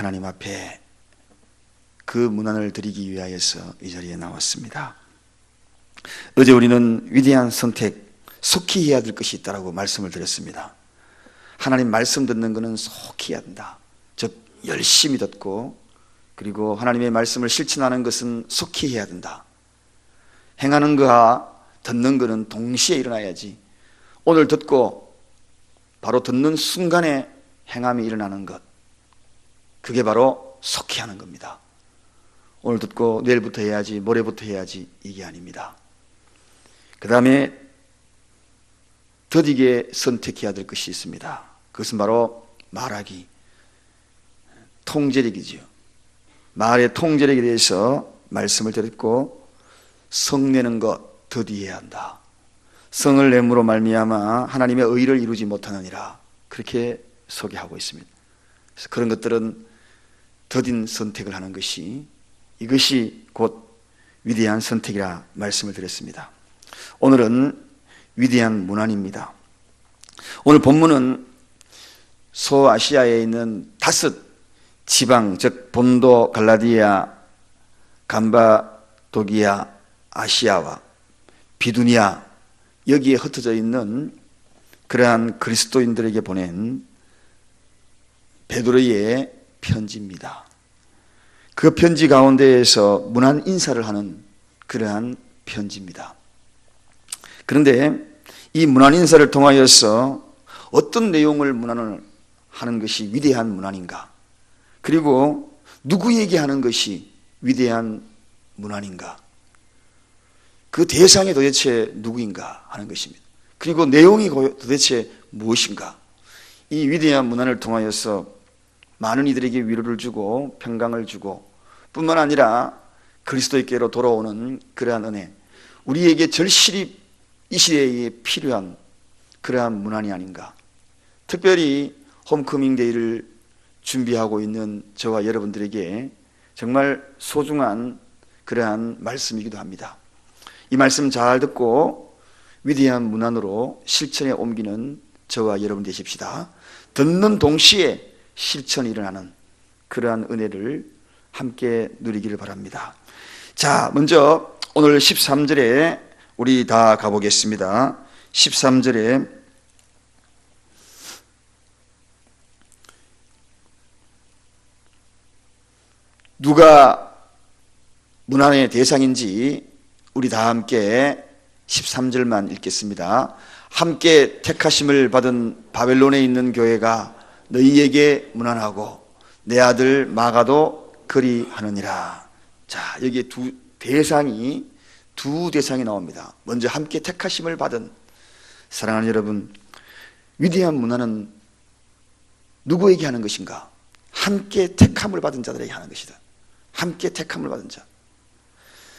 하나님 앞에 그 문안을 드리기 위하여서 이 자리에 나왔습니다. 어제 우리는 위대한 선택, 속히 해야 될 것이 있다고 말씀을 드렸습니다. 하나님 말씀 듣는 것은 속히 해야 된다. 즉 열심히 듣고, 그리고 하나님의 말씀을 실천하는 것은 속히 해야 된다. 행하는 거와 듣는 것은 동시에 일어나야지, 오늘 듣고 바로 듣는 순간에 행함이 일어나는 것, 그게 바로 속히 하는 겁니다. 오늘 듣고 내일부터 해야지, 모레부터 해야지, 이게 아닙니다. 그 다음에 더디게 선택해야 될 것이 있습니다. 그것은 바로 말하기, 통제력이지요. 말의 통제력에 대해서 말씀을 드렸고, 성내는 것 더디해야 한다. 성을 내므로 말미암아 하나님의 의를 이루지 못하느니라, 그렇게 소개하고 있습니다. 그래서 그런 것들은 더딘 선택을 하는 것이, 이것이 곧 위대한 선택이라 말씀을 드렸습니다. 오늘은 위대한 문안입니다. 오늘 본문은 소아시아에 있는 5 지방, 즉 본도, 갈라디아, 감바도기아, 아시아와 비두니아, 여기에 흩어져 있는 그러한 그리스도인들에게 보낸 베드로의 편지입니다. 그 편지 가운데에서 문안 인사를 하는 그러한 편지입니다. 그런데 이 문안 인사를 통하여서 어떤 내용을 문안을 하는 것이 위대한 문안인가, 그리고 누구에게 하는 것이 위대한 문안인가, 그 대상이 도대체 누구인가 하는 것입니다. 그리고 내용이 도대체 무엇인가. 이 위대한 문안을 통하여서 많은 이들에게 위로를 주고 평강을 주고, 뿐만 아니라 그리스도께로 돌아오는 그러한 은혜, 우리에게 절실히 이 시대에 필요한 그러한 문안이 아닌가. 특별히 홈커밍 데이를 준비하고 있는 저와 여러분들에게 정말 소중한 그러한 말씀이기도 합니다. 이 말씀 잘 듣고 위대한 문안으로 실천에 옮기는 저와 여러분 되십시다. 듣는 동시에 실천이 일어나는 그러한 은혜를 함께 누리기를 바랍니다. 자, 먼저 오늘 13절에 우리 다 가보겠습니다. 13절에 누가 문안의 대상인지 우리 다 함께 13절만 읽겠습니다. 함께 택하심을 받은 바벨론에 있는 교회가 너희에게 문안하고 내 아들 마가도 그리하느니라. 자, 여기에 두 대상이 나옵니다. 먼저 함께 택하심을 받은, 사랑하는 여러분, 위대한 문안은 누구에게 하는 것인가? 함께 택함을 받은 자들에게 하는 것이다. 함께 택함을 받은 자.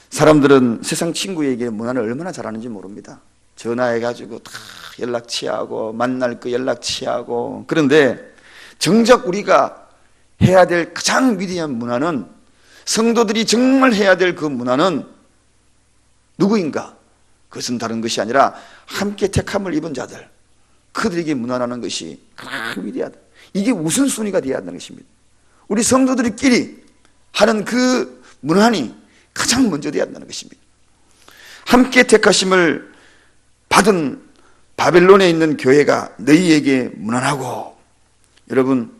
사람들은 세상 친구에게 문안을 얼마나 잘하는지 모릅니다. 전화해가지고 다 연락 취하고 만날 거 연락 취하고. 그런데 정작 우리가 해야 될 가장 위대한 문안은, 성도들이 정말 해야 될 그 문안은 누구인가? 그것은 다른 것이 아니라 함께 택함을 입은 자들, 그들에게 문안하는 것이 가장 위대하다. 이게 우선순위가 되어야 한다는 것입니다. 우리 성도들끼리 하는 그 문안이 가장 먼저 되어야 한다는 것입니다. 함께 택하심을 받은 바벨론에 있는 교회가 너희에게 문안하고. 여러분,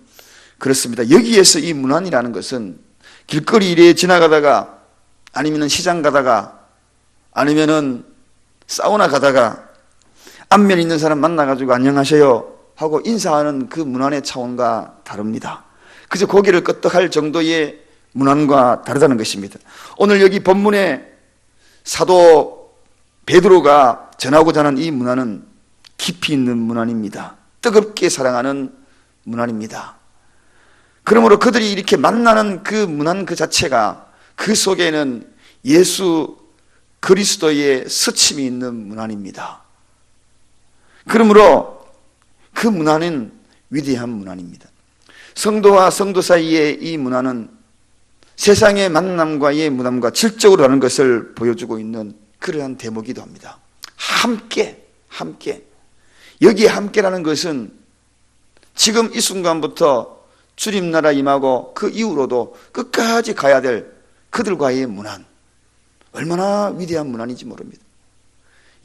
그렇습니다. 여기에서 이 문안이라는 것은 길거리 일에 지나가다가, 아니면 시장 가다가, 아니면은 사우나 가다가 앞면에 있는 사람 만나가지고 안녕하세요 하고 인사하는 그 문안의 차원과 다릅니다. 그저 고개를 끄덕할 정도의 문안과 다르다는 것입니다. 오늘 여기 본문에 사도 베드로가 전하고자 하는 이 문안은 깊이 있는 문안입니다. 뜨겁게 사랑하는 문안입니다. 그러므로 그들이 이렇게 만나는 그 문안 그 자체가, 그 속에는 예수 그리스도의 스침이 있는 문안입니다. 그러므로 그 문안은 위대한 문안입니다. 성도와 성도 사이의 이 문안은 세상의 만남과의 문안과 질적으로 하는 것을 보여주고 있는 그러한 대목이기도 합니다. 함께. 여기에 함께라는 것은 지금 이 순간부터 주님 나라 임하고 그 이후로도 끝까지 가야 될 그들과의 문안, 얼마나 위대한 문안인지 모릅니다.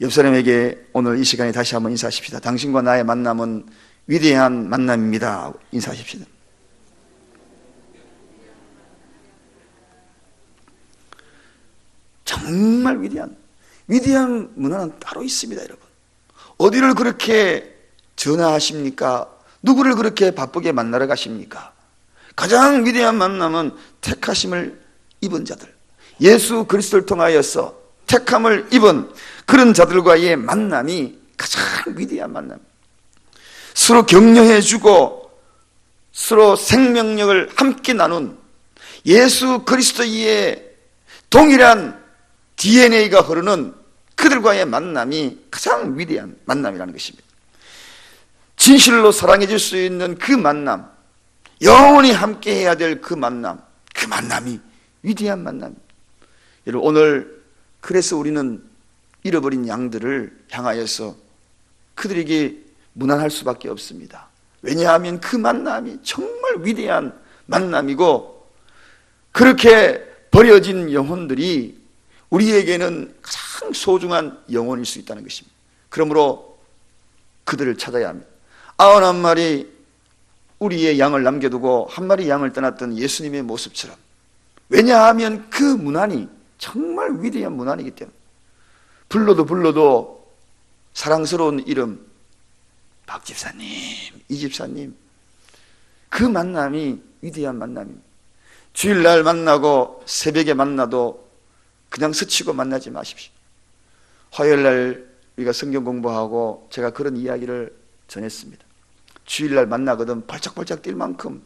옆 사람에게 오늘 이 시간에 다시 한번 인사하십시다. 당신과 나의 만남은 위대한 만남입니다. 인사하십시다. 정말 위대한 문화는 따로 있습니다, 여러분. 어디를 그렇게 전화하십니까? 누구를 그렇게 바쁘게 만나러 가십니까? 가장 위대한 만남은 택하심을 입은 자들, 예수 그리스도를 통하여서 택함을 입은 그런 자들과의 만남이 가장 위대한 만남. 서로 격려해주고 서로 생명력을 함께 나눈 예수 그리스도의 동일한 DNA가 흐르는 그들과의 만남이 가장 위대한 만남이라는 것입니다. 진실로 사랑해 줄 수 있는 그 만남, 영원히 함께 해야 될 그 만남이 위대한 만남. 여러분, 오늘 그래서 우리는 잃어버린 양들을 향하여서 그들에게 문안할 수밖에 없습니다. 왜냐하면 그 만남이 정말 위대한 만남이고, 그렇게 버려진 영혼들이 우리에게는 가장 소중한 영혼일 수 있다는 것입니다. 그러므로 그들을 찾아야 합니다. 91마리 우리의 양을 남겨두고 한 마리 양을 떠났던 예수님의 모습처럼, 왜냐하면 그 문안이 정말 위대한 문안이기 때문에, 불러도 사랑스러운 이름, 박 집사님, 이 집사님, 그 만남이 위대한 만남입니다. 주일날 만나고 새벽에 만나도 그냥 스치고 만나지 마십시오. 화요일날 우리가 성경 공부하고 제가 그런 이야기를 전했습니다. 주일날 만나거든 벌쩍벌쩍 뛸 만큼,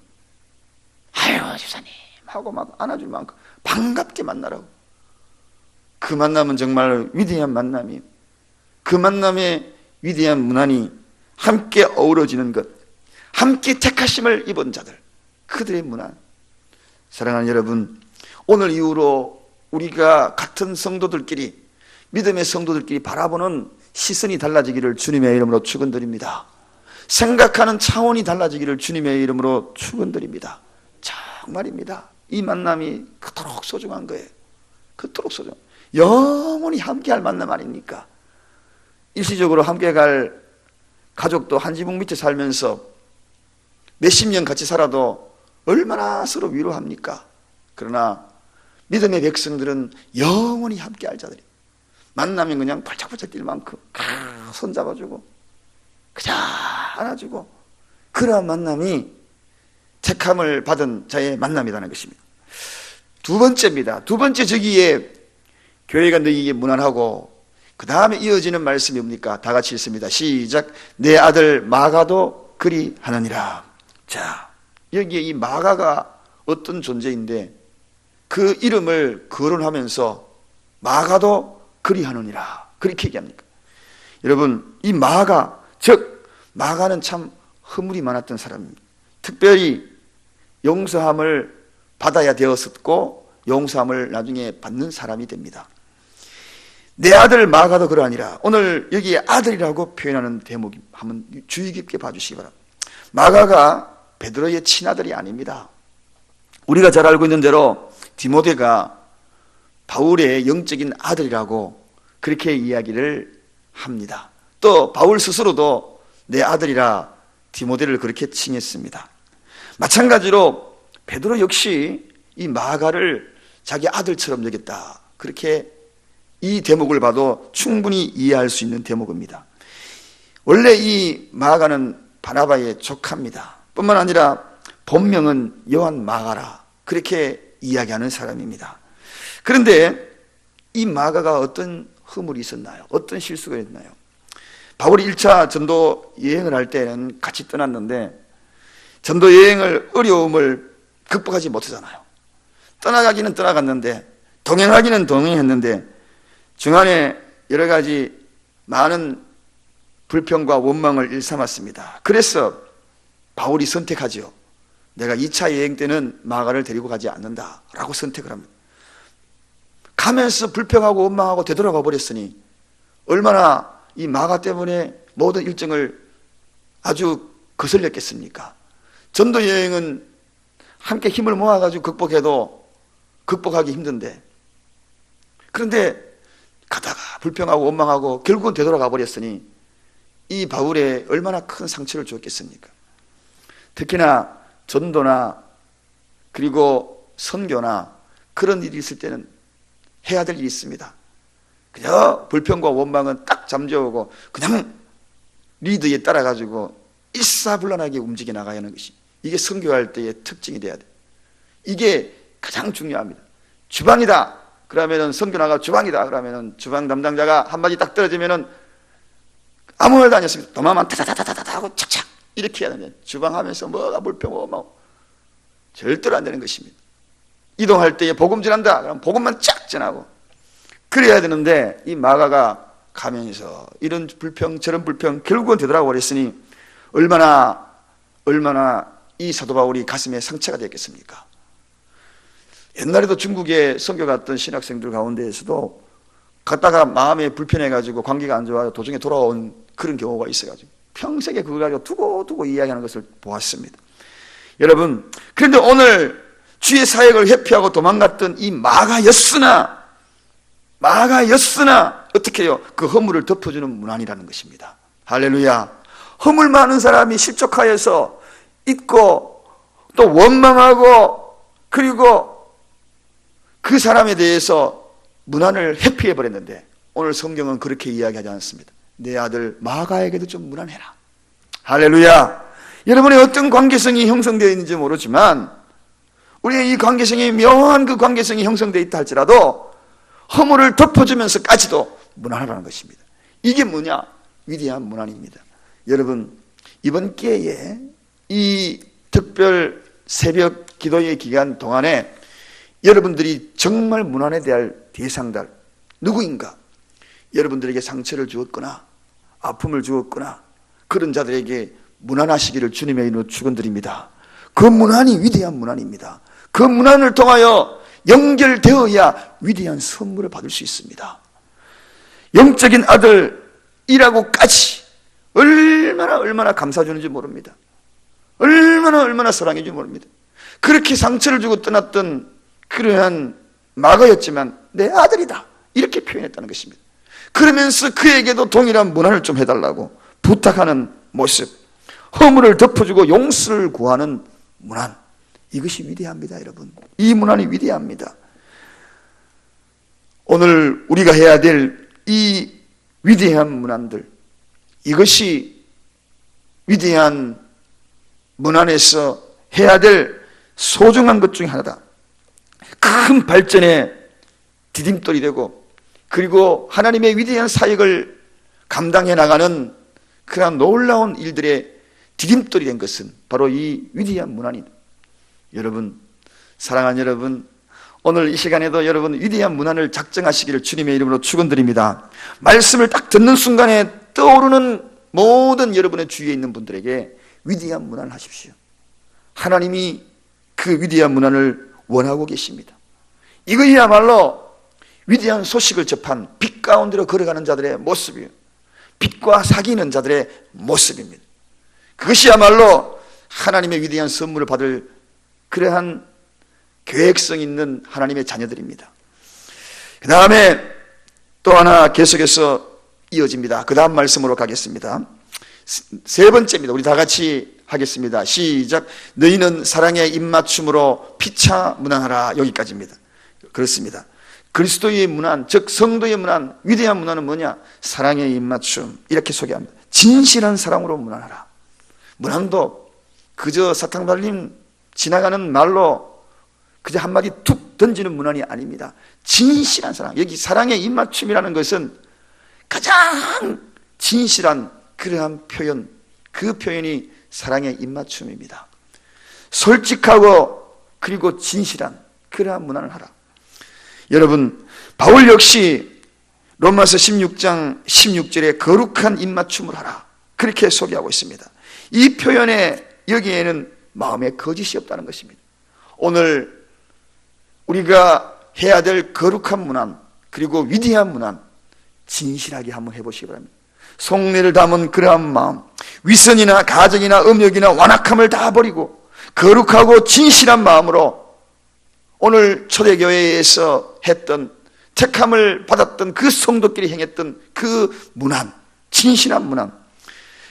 아유 집사님 하고 막 안아줄 만큼 반갑게 만나라고. 그 만남은 정말 위대한 만남이에요. 그 만남의 위대한 문안이 함께 어우러지는 것, 함께 택하심을 입은 자들, 그들의 문안. 사랑하는 여러분, 오늘 이후로 우리가 같은 성도들끼리, 믿음의 성도들끼리 바라보는 시선이 달라지기를 주님의 이름으로 축원드립니다. 생각하는 차원이 달라지기를 주님의 이름으로 축원드립니다. 정말입니다. 이 만남이 그토록 소중한 거예요. 그토록 소중. 영원히 함께할 만남 아닙니까? 일시적으로 함께 갈 가족도 한 지붕 밑에 살면서 몇십 년 같이 살아도 얼마나 서로 위로합니까? 그러나 믿음의 백성들은 영원히 함께할 자들이에요. 만나면 그냥 발짝발짝 뛸 만큼 손잡아주고 그저 안아주고, 그러한 만남이 택함을 받은 자의 만남이라는 것입니다. 두 번째입니다. 두 번째, 저기에 교회가 너희에게 문안하고, 그 다음에 이어지는 말씀이 뭡니까? 다 같이 읽습니다. 시작. 내 아들 마가도 그리하느니라. 자, 여기에 이 마가가 어떤 존재인데, 그 이름을 거론하면서 마가도 그리하느니라, 그렇게 얘기합니까? 여러분, 이 마가, 즉 마가는 참 허물이 많았던 사람입니다. 특별히 용서함을 받아야 되었었고 용서함을 나중에 받는 사람이 됩니다. 내 아들 마가도 그러하니라. 오늘 여기에 아들이라고 표현하는 대목이 한번 주의 깊게 봐주시기 바랍니다. 마가가 베드로의 친아들이 아닙니다. 우리가 잘 알고 있는 대로 디모데가 바울의 영적인 아들이라고 그렇게 이야기를 합니다. 또 바울 스스로도 내 아들이라 디모데를 그렇게 칭했습니다. 마찬가지로 베드로 역시 이 마가를 자기 아들처럼 여겼다, 그렇게 이 대목을 봐도 충분히 이해할 수 있는 대목입니다. 원래 이 마가는 바나바의 조카입니다. 뿐만 아니라 본명은 요한 마가라, 그렇게 이야기하는 사람입니다. 그런데 이 마가가 어떤 허물이 있었나요? 어떤 실수가 있나요? 바울이 1차 전도 여행을 할 때는 같이 떠났는데 전도 여행을 어려움을 극복하지 못하잖아요. 떠나가기는 떠나갔는데 동행하기는 동행했는데 중간에 여러 가지 많은 불평과 원망을 일삼았습니다. 그래서 바울이 선택하죠. 내가 2차 여행 때는 마가를 데리고 가지 않는다라고 선택을 합니다. 가면서 불평하고 원망하고 되돌아가 버렸으니 얼마나 이 마가 때문에 모든 일정을 아주 거슬렸겠습니까? 전도 여행은 함께 힘을 모아가지고 극복해도 극복하기 힘든데, 그런데 가다가 불평하고 원망하고 결국은 되돌아가 버렸으니 이 바울에 얼마나 큰 상처를 주었겠습니까? 특히나 전도나 그리고 선교나 그런 일이 있을 때는 해야 될 일이 있습니다. 그저 불평과 원망은 딱 잠재우고 그냥 리더에 따라가지고 일사불란하게 움직여 나가야 하는 것이, 이게 선교할 때의 특징이 돼야 돼. 이게 가장 중요합니다. 주방이다 그러면은, 선교 나가 주방이다 그러면은 주방 담당자가 한마디 딱 떨어지면은 아무 말도 안 했습니다. 도마만 타다다다다다 하고 착착 이렇게 해야 되는, 주방하면서 뭐가 불평하고 절대로 안 되는 것입니다. 이동할 때에 복음 전한다 그럼 복음만 쫙 전하고 그래야 되는데, 이 마가가 가면서 이런 불평 저런 불평 결국은 되돌아가 버렸으니 얼마나 이 사도 바울이 가슴에 상처가 됐겠습니까? 옛날에도 중국에 선교 갔던 신학생들 가운데에서도 갔다가 마음에 불편해가지고 관계가 안 좋아요 도중에 돌아온 그런 경우가 있어가지고 평생에 그걸 가지고 두고 이야기하는 것을 보았습니다. 여러분, 그런데 오늘 주의 사역을 회피하고 도망갔던 이 마가였으나 어떻게 해요? 그 허물을 덮어주는 문안이라는 것입니다. 할렐루야. 허물 많은 사람이 실족하여서 있고 또 원망하고 그리고 그 사람에 대해서 문안을 회피해 버렸는데, 오늘 성경은 그렇게 이야기하지 않습니다. 내 아들 마가에게도 좀 문안해라. 할렐루야. 여러분의 어떤 관계성이 형성되어 있는지 모르지만 우리의 이 관계성이 묘한 그 관계성이 형성되어 있다 할지라도 허물을 덮어주면서까지도 문안하라는 것입니다. 이게 뭐냐? 위대한 문안입니다. 여러분, 이번 기회에 이 특별 새벽 기도의 기간 동안에 여러분들이 정말 문안에 대할 대상들 누구인가? 여러분들에게 상처를 주었거나 아픔을 주었거나 그런 자들에게 문안하시기를 주님의 이름으로 축원드립니다. 그 문안이 위대한 문안입니다. 그 문안을 통하여 연결되어야 위대한 선물을 받을 수 있습니다. 영적인 아들이라고까지 얼마나 감사주는지 모릅니다. 얼마나 사랑해주는지 모릅니다. 그렇게 상처를 주고 떠났던 그러한 마가였지만 내 아들이다 이렇게 표현했다는 것입니다. 그러면서 그에게도 동일한 문안을 좀 해달라고 부탁하는 모습, 허물을 덮어주고 용서를 구하는 문안, 이것이 위대합니다. 여러분, 이 문안이 위대합니다. 오늘 우리가 해야 될 이 위대한 문안들, 이것이 위대한 문안에서 해야 될 소중한 것 중에 하나다. 큰 발전의 디딤돌이 되고 그리고 하나님의 위대한 사역을 감당해 나가는 그러한 놀라운 일들의 디딤돌이 된 것은 바로 이 위대한 문안입니다. 여러분, 사랑하는 여러분, 오늘 이 시간에도 여러분 위대한 문안을 작정하시기를 주님의 이름으로 축원드립니다. 말씀을 딱 듣는 순간에 떠오르는 모든 여러분의 주위에 있는 분들에게 위대한 문안을 하십시오. 하나님이 그 위대한 문안을 원하고 계십니다. 이것이야말로 위대한 소식을 접한 빛 가운데로 걸어가는 자들의 모습이에요. 빛과 사귀는 자들의 모습입니다. 그것이야말로 하나님의 위대한 선물을 받을 그러한 계획성 있는 하나님의 자녀들입니다. 그 다음에 또 하나 계속해서 이어집니다. 그 다음 말씀으로 가겠습니다. 세 번째입니다. 우리 다 같이 하겠습니다. 시작. 너희는 사랑의 입맞춤으로 피차 문안하라. 여기까지입니다. 그렇습니다. 그리스도의 문안, 즉 성도의 문안, 위대한 문안은 뭐냐? 사랑의 입맞춤, 이렇게 소개합니다. 진실한 사랑으로 문안하라. 문안도 그저 사탕 발림 지나가는 말로 그저 한마디 툭 던지는 문안이 아닙니다. 진실한 사랑, 여기 사랑의 입맞춤이라는 것은 가장 진실한 그러한 표현, 그 표현이 사랑의 입맞춤입니다. 솔직하고 그리고 진실한 그러한 문안을 하라. 여러분, 바울 역시 로마서 16장 16절에 거룩한 입맞춤을 하라, 그렇게 소개하고 있습니다. 이 표현에 여기에는 마음에 거짓이 없다는 것입니다. 오늘 우리가 해야 될 거룩한 문안, 그리고 위대한 문안, 진실하게 한번 해보시기 바랍니다. 속내를 담은 그러한 마음, 위선이나 가정이나 음욕이나 완악함을 다 버리고 거룩하고 진실한 마음으로 오늘 초대교회에서 했던 택함을 받았던 그 성도끼리 행했던 그 문안, 진실한 문안,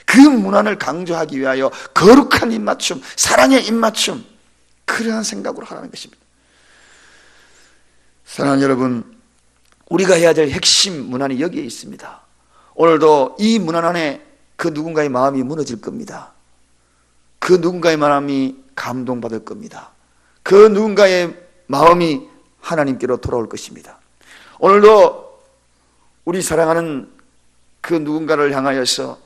그 문안을 강조하기 위하여 거룩한 입맞춤, 사랑의 입맞춤, 그러한 생각으로 하라는 것입니다. 사랑하는 여러분, 우리가 해야 될 핵심 문안이 여기에 있습니다. 오늘도 이 문안 안에 그 누군가의 마음이 무너질 겁니다. 그 누군가의 마음이 감동받을 겁니다. 그 누군가의 마음이 하나님께로 돌아올 것입니다. 오늘도 우리 사랑하는 그 누군가를 향하여서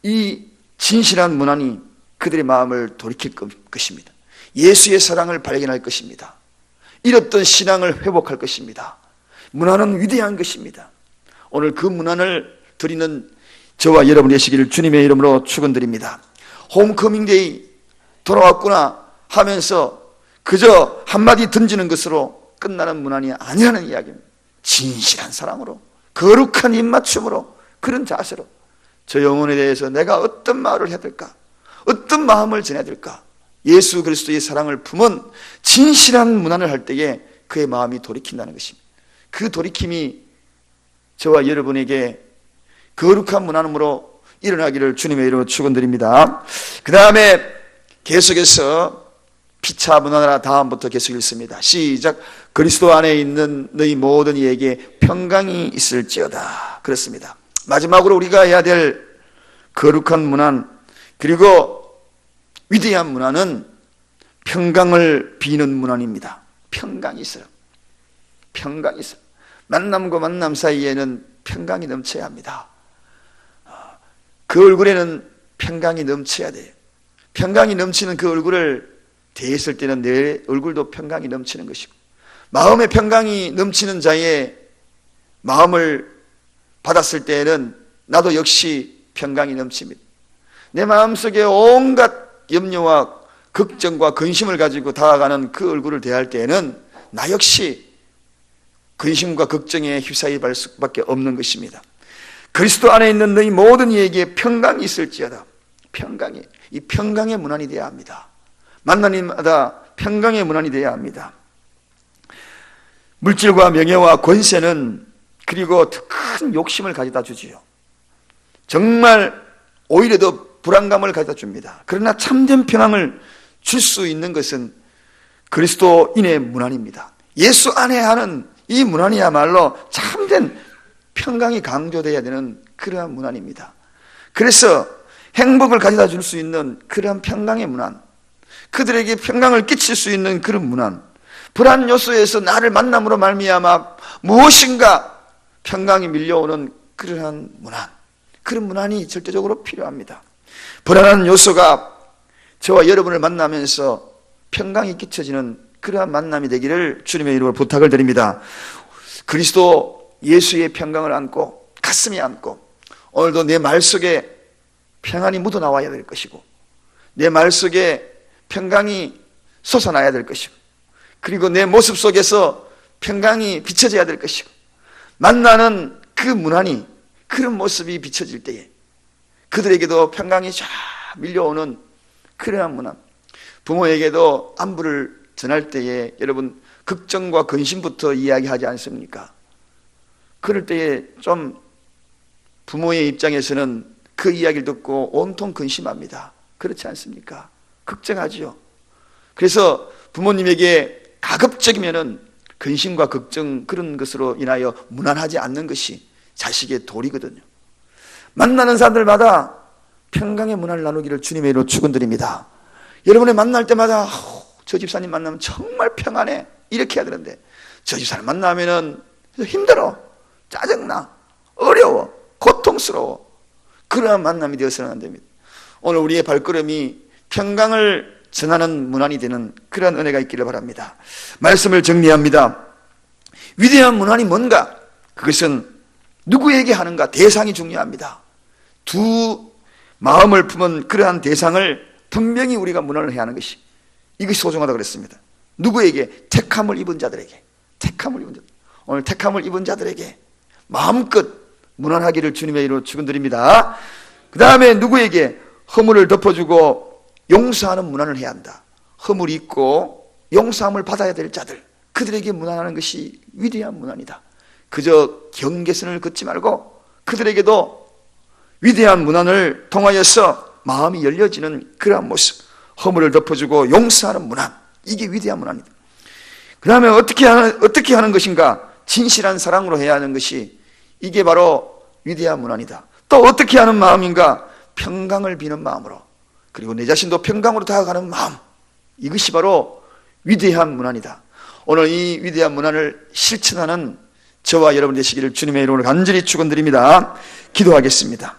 이 진실한 문안이 그들의 마음을 돌이킬 것입니다. 예수의 사랑을 발견할 것입니다. 잃었던 신앙을 회복할 것입니다. 문안은 위대한 것입니다. 오늘 그 문안을 드리는 저와 여러분이 되시기를 주님의 이름으로 축원드립니다. 홈커밍데이 돌아왔구나 하면서 그저 한마디 던지는 것으로 끝나는 문안이 아니라는 이야기입니다. 진실한 사랑으로, 거룩한 입맞춤으로, 그런 자세로 저 영혼에 대해서 내가 어떤 말을 해야 될까, 어떤 마음을 전해야 될까, 예수 그리스도의 사랑을 품은 진실한 문안을 할 때에 그의 마음이 돌이킨다는 것입니다. 그 돌이킴이 저와 여러분에게 거룩한 문안으로 일어나기를 주님의 이름으로 축원드립니다. 그 다음에 계속해서 피차 문안하라 다음부터 계속 읽습니다. 시작. 그리스도 안에 있는 너희 모든 이에게 평강이 있을지어다. 그렇습니다. 마지막으로 우리가 해야 될 거룩한 문안, 그리고 위대한 문안은 평강을 비는 문안입니다. 평강이 있어요. 평강이 있어요. 만남과 만남 사이에는 평강이 넘쳐야 합니다. 그 얼굴에는 평강이 넘쳐야 돼요. 평강이 넘치는 그 얼굴을 대했을 때는 내 얼굴도 평강이 넘치는 것이고, 마음에 평강이 넘치는 자의 마음을 받았을 때에는 나도 역시 평강이 넘칩니다. 내 마음속에 온갖 염려와 걱정과 근심을 가지고 다가가는 그 얼굴을 대할 때에는 나 역시 근심과 걱정에 휩싸일 수밖에 없는 것입니다. 그리스도 안에 있는 너희 모든 이에게 평강이 있을지어다. 평강이, 이 평강의 문안이 되어야 합니다. 만나님마다 평강의 문안이 되어야 합니다. 물질과 명예와 권세는 그리고 큰 욕심을 가져다 주지요. 정말 오히려 더 불안감을 가져다 줍니다. 그러나 참된 평강을 줄 수 있는 것은 그리스도인의 문안입니다. 예수 안에 하는 이 문안이야말로 참된 평강이 강조되어야 되는 그러한 문안입니다. 그래서 행복을 가져다 줄 수 있는 그러한 평강의 문안, 그들에게 평강을 끼칠 수 있는 그런 문안, 불안 요소에서 나를 만남으로 말미암아 무엇인가 평강이 밀려오는 그러한 문안, 그런 문안이 절대적으로 필요합니다. 불안한 요소가 저와 여러분을 만나면서 평강이 끼쳐지는 그러한 만남이 되기를 주님의 이름으로 부탁을 드립니다. 그리스도 예수의 평강을 안고 가슴에 안고 오늘도 내 말 속에 평안이 묻어나와야 될 것이고, 내 말 속에 평강이 솟아나야 될 것이고, 그리고 내 모습 속에서 평강이 비춰져야 될 것이고, 만나는 그 문안이, 그런 모습이 비춰질 때에 그들에게도 평강이 쫙 밀려오는 그러한 문안. 부모에게도 안부를 전할 때에 여러분 걱정과 근심부터 이야기하지 않습니까? 그럴 때에 좀 부모의 입장에서는 그 이야기를 듣고 온통 근심합니다. 그렇지 않습니까? 걱정하지요. 그래서 부모님에게 가급적이면은 근심과 걱정 그런 것으로 인하여 무난하지 않는 것이 자식의 도리거든요. 만나는 사람들마다 평강의 문화를 나누기를 주님의 이름으로 축원드립니다. 여러분의 만날 때마다 저 집사님 만나면 정말 평안해 이렇게 해야 되는데, 저 집사님 만나면은 힘들어, 짜증나, 어려워, 고통스러워, 그러한 만남이 되어서는 안 됩니다. 오늘 우리의 발걸음이 평강을 전하는 문안이 되는 그러한 은혜가 있기를 바랍니다. 말씀을 정리합니다. 위대한 문안이 뭔가? 그것은 누구에게 하는가? 대상이 중요합니다. 두 마음을 품은 그러한 대상을 분명히 우리가 문안을 해야 하는 것이, 이것이 소중하다고 그랬습니다. 누구에게? 택함을 입은 자들에게. 택함을 입은 자들. 오늘 택함을 입은 자들에게 마음껏 문안하기를 주님의 이름으로 축원드립니다. 그 다음에 누구에게? 허물을 덮어주고 용서하는 문안을 해야 한다. 허물이 있고 용서함을 받아야 될 자들, 그들에게 문안하는 것이 위대한 문안이다. 그저 경계선을 긋지 말고 그들에게도 위대한 문안을 통하여서 마음이 열려지는 그러한 모습, 허물을 덮어주고 용서하는 문안, 이게 위대한 문안이다. 그 다음에 어떻게 하는 것인가? 진실한 사랑으로 해야 하는 것이, 이게 바로 위대한 문안이다. 또 어떻게 하는 마음인가? 평강을 비는 마음으로, 그리고 내 자신도 평강으로 다가가는 마음, 이것이 바로 위대한 문안이다. 오늘 이 위대한 문안을 실천하는 저와 여러분 되시기를 주님의 이름으로 간절히 축원드립니다. 기도하겠습니다.